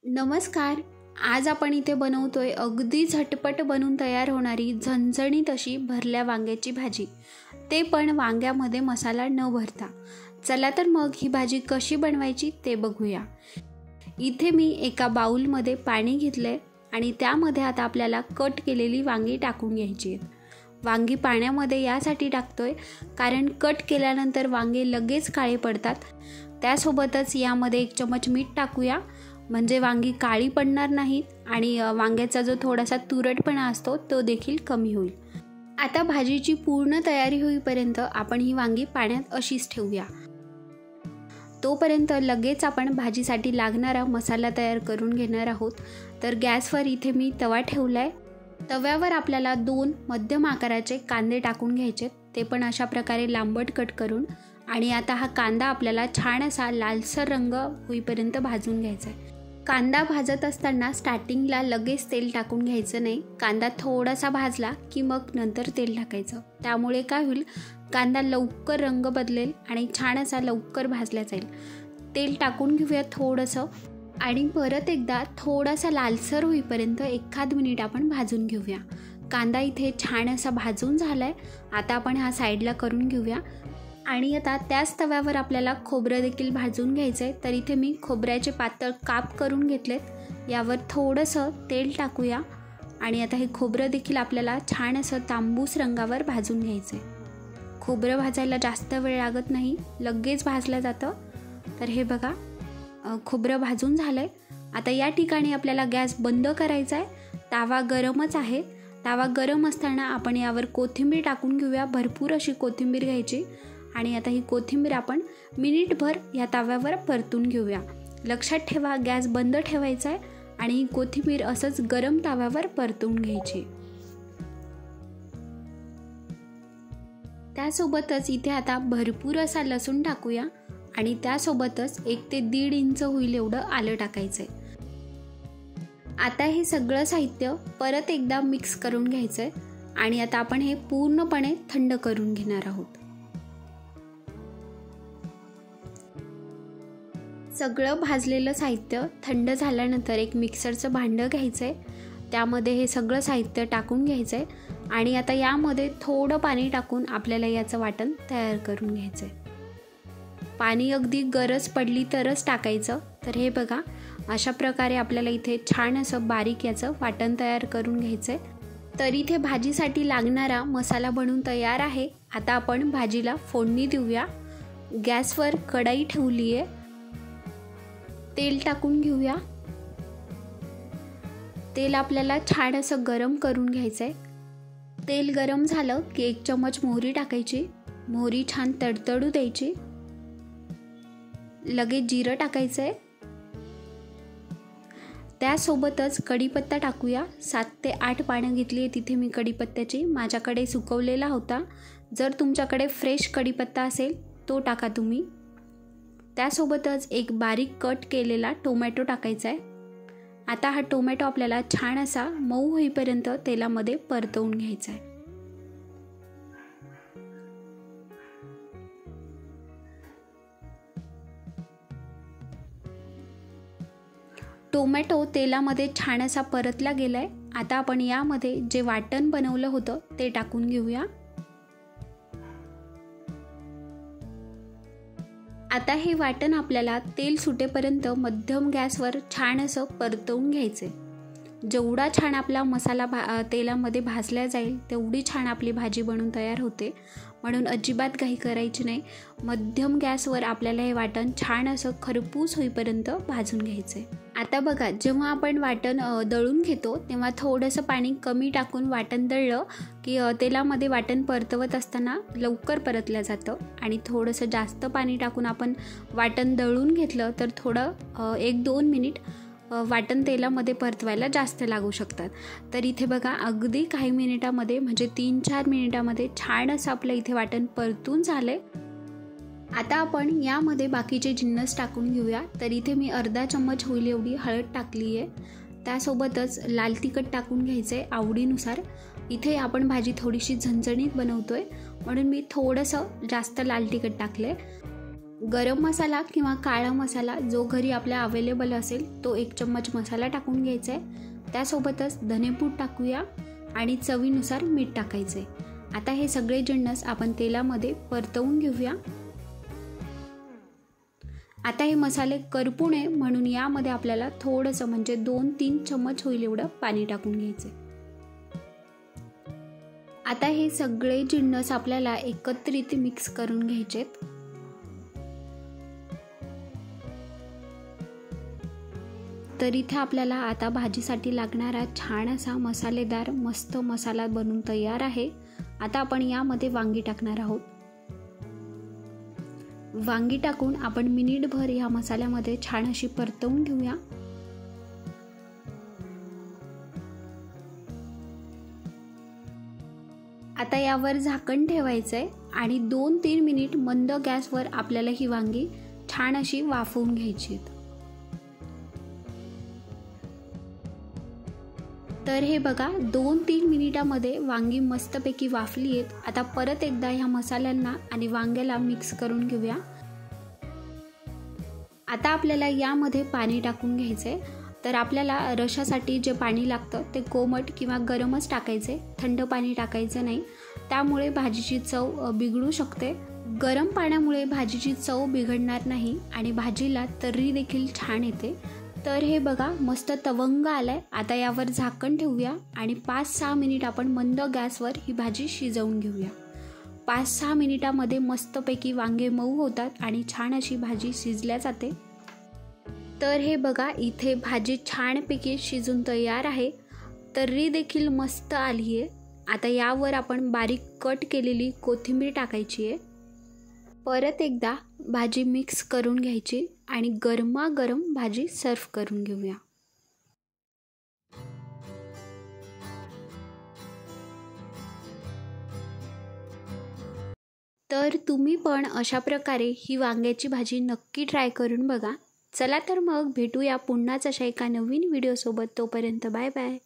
नमस्कार. आज आपण इथे बनवतोय अगदी झटपट बनून तयार होणारी झणझणीत अशी भरल्या वांग्याची भाजी, ते पण वांग्यामध्ये मसाला न भरता. चला तर मग ही भाजी कशी बनवायची ते बघूया. इथे मी एका बाउलमध्ये पाणी घेतले आणि त्यामध्ये आता आपल्याला कट केलेली वांगी टाकून घ्यायची आहेत. वांगी पाण्यामध्ये यासाठी टाकतोय कारण कट केल्यानंतर वांगे लगेच काळे पडतात. त्यासोबतच यामध्ये 1 चमच मीठ टाकूया, म्हणजे वांगी काळी पडणार नाहीत आणि वांग्याचा जो थोडासा तुरटपणा असतो तो देखील कमी होईल. आता भाजीची पूर्ण तयारी होईपर्यंत आपण ही वांगी पाण्यात अशीच ठेवूया. तोपर्यंत लगेच आपण भाजीसाठी लागणारा मसाला तयार करून घेणार आहोत. तर गॅसवर इथे मी तवा ठेवला आहे. तव्यावर आपल्याला 2 मध्यम आकाराचे कांदे टाकून घ्यायचे, ते पण अशा प्रकारे लांबट कट करून. आणि आता हा कांदा आपल्याला छान असा लालसर रंग होईपर्यंत भाजून घ्यायचा आहे. कांदा भाजत असताना स्टार्टिंगला लगेच तेल टाकून घ्यायचं नाही. कांदा थोडासा भाजला की मग नंतर तेल टाकायचं. त्यामुळे काय होईल, कांदा लवकर रंग बदलेल आणि छान असा लवकर भाजला जाईल. तेल टाकून घेऊया थोडंसं आणि परत एकदा थोडासा लालसर होईपर्यंत 1 मिनिट आपण भाजून घेऊया. कांदा इथे छान असा भाजून झाला आहे. आता आपण हा साईडला करून घेऊया. आणि आता त्याच तव्यावर आपल्याला खोबरं देखील भाजून घ्यायचं आहे. तर इथे मी खोबऱ्याचे पातळ काप करून घेतलेत. यावर थोडंसं तेल टाकूया आणि आता हे खोबरं देखील आपल्याला छान असं तांबूस रंगावर भाजून घ्यायचं आहे. खोबरं भाजायला जास्त वेळ लागत नाही, लगेच भाजलं जातं. तर हे बघा, खोबरं भाजून झालं आहे. आता या ठिकाणी आपल्याला गॅस बंद करायचा आहे. तवा गरमच आहे. तवा गरम असताना आपण यावर कोथिंबीर टाकून घेऊया. भरपूर अशी कोथिंबीर घ्यायची आणि आता ही कोथिंबीर आपण मिनिटभर या तव्यावर परतून घेऊया. लक्षात ठेवा, गॅस बंद ठेवायचा आहे आणि ही कोथिंबीर असंच गरम तव्यावर परतून घ्यायची. त्यासोबतच इथे आता भरपूर असा लसूण टाकूया आणि त्यासोबतच 1 ते 1.5 इंच होईल एवढं आलं टाकायचं आहे. आता हे सगळं साहित्य परत एकदा मिक्स करून घ्यायचं आहे आणि आता आपण हे पूर्णपणे थंड करून घेणार आहोत. सगळं भाजलेलं साहित्य थंड झाल्यानंतर एक मिक्सरचं भांडं घ्यायचं आहे. त्यामध्ये हे सगळं साहित्य टाकून घ्यायचं आहे आणि आता यामध्ये थोडं पाणी टाकून आपल्याला याचं वाटण तयार करून घ्यायचं आहे. पाणी अगदी गरज पडली तरच टाकायचं. तर हे बघा, अशा प्रकारे आपल्याला इथे छान असं बारीक याचं वाटण तयार करून घ्यायचं आहे. तर इथे भाजीसाठी लागणारा मसाला बनवून तयार आहे. आता आपण भाजीला फोडणी देऊया. गॅसवर कढई ठेवली आहे. तेल टाकून घेऊया. तेल आपल्याला छान असं गरम करून घ्यायचं आहे. तेल गरम झालं की 1 चमच मोहरी टाकायची. मोहरी छान तडतडू द्यायची. लगेच जिरं टाकायचं आहे. त्यासोबतच कढीपत्ता टाकूया. 7 ते 8 पानं घेतली आहे तिथे मी कढीपत्त्याची. माझ्याकडे सुकवलेला होता. जर तुमच्याकडे फ्रेश कढीपत्ता असेल तो टाका तुम्ही. त्यासोबतच एक बारीक कट केलेला टोमॅटो टाकायचा आहे. आता हा टोमॅटो आपल्याला छान असा मऊ होईपर्यंत तेलामध्ये परतवून घ्यायचा आहे. टोमॅटो तेलामध्ये छान असा परतला गेला आहे. आता आपण यामध्ये जे वाटण बनवलं होतं ते टाकून घेऊया. आता हे वाटण आपल्याला तेल सुटेपर्यंत मध्यम गॅसवर छान असं परतवून घ्यायचं आहे. जेवढा छान आपला मसाला तेलामध्ये भाजला जाईल तेवढी छान आपली भाजी बनून तयार होते. म्हणून अजिबात घाई करायची नाही. मध्यम गॅसवर आपल्याला हे वाटण छान असं खरपूस होईपर्यंत भाजून घ्यायचं आहे. आता बघा, जेव्हा आपण वाटण दळून घेतो तेव्हा थोडंसं पाणी कमी टाकून वाटण दळलं की तेलामध्ये वाटण परतवत असताना लवकर परतलं जातं. आणि थोडंसं जास्त पाणी टाकून आपण वाटण दळून घेतलं तर थोडं 1-2 मिनिट वाटण तेलामध्ये परतवायला जास्त लागू शकतात. तर इथे बघा, अगदी काही मिनिटामध्ये म्हणजे 3-4 मिनिटामध्ये छान असं आपलं इथे वाटण परतून झालं आहे. आता आपण यामध्ये बाकीचे जिन्नस टाकून घेऊया. तर इथे मी अर्धा चम्मच होईल एवढी हळद टाकली आहे. त्यासोबतच लाल तिखट टाकून घ्यायचं आहे आवडीनुसार. इथे आपण भाजी थोडीशी झणझणीत बनवतो आहे म्हणून मी थोडंसं जास्त लाल तिखट टाकलं आहे. गरम मसाला किंवा काळा मसाला जो घरी आपल्या अवेलेबल असेल तो 1 चम्मच मसाला टाकून घ्यायचा आहे। त्यासोबतच धनेपूड टाकूया आणि चवीनुसार मीठ टाकायचे। आता हे सगळे जिन्नस आपण तेलामध्ये परतवून घेऊया। आता हे मसाले करपू नये म्हणून यामध्ये आपल्याला थोडंसं म्हणजे 2-3 चम्मच होईल एवढं पाणी टाकून घ्यायचे। आता हे सगळे जिन्नस आपल्याला एकत्रित मिक्स करून घ्यायचेत। तर इथे आपल्याला आता भाजीसाठी लागणारा छान असा मसालेदार मस्त मसाला बनून तयार आहे। आता आपण यामध्ये वांगी टाकणार आहोत। वांगी टाकून आपण मिनिटभर या मसाल्यामध्ये छान अशी परतवून घेऊया। आता यावर झाकण ठेवायचंय आणि 2-3 मिनिट मंद गॅसवर आपल्याला ही वांगी छान अशी वाफवून घ्यायची आहेत। तर हे बघा 2-3 मिनिटामध्ये वांगी मस्तपैकी वाफली आहेत। आता परत एकदा ह्या मसाल्यांना आणि वांग्याला मिक्स करून घेऊया। आता आपल्याला यामध्ये पाणी टाकून घ्यायचंय। तर आपल्याला रशासाठी जे पाणी लागतं ते कोमट किंवा गरमच टाकायचे, थंड पाणी टाकायचं नाही, त्यामुळे भाजीची चव बिघडू शकते। गरम पाण्यामुळे भाजीची चव बिघडणार नाही आणि भाजीला तर्री देखील छान येते। तर हे बघा मस्त तवंग आलाय। आता यावर झाकण ठेवूया आणि 5-6 मिनिट आपण मंद गॅसवर ही भाजी शिजवून घेऊया। 5-6 मिनिटामध्ये मस्तपैकी वांगे मऊ होतात आणि छान अशी भाजी शिजल्या जाते। तर हे बघा इथे भाजी छानपैकी शिजून तयार आहे, तर्री देखील मस्त आली आहे। आता यावर आपण बारीक कट केलेली कोथिंबीर टाकायची आहे। परत एकदा भाजी मिक्स करून घ्यायची आणि गरमागरम भाजी सर्व करून घेऊया। तर तुम्ही पण अशा प्रकारे ही वांग्याची भाजी नक्की ट्राय करून बघा। चला तर मग भेटूया पुन्हाच अशा एका नवीन व्हिडिओसोबत। तोपर्यंत बाय बाय।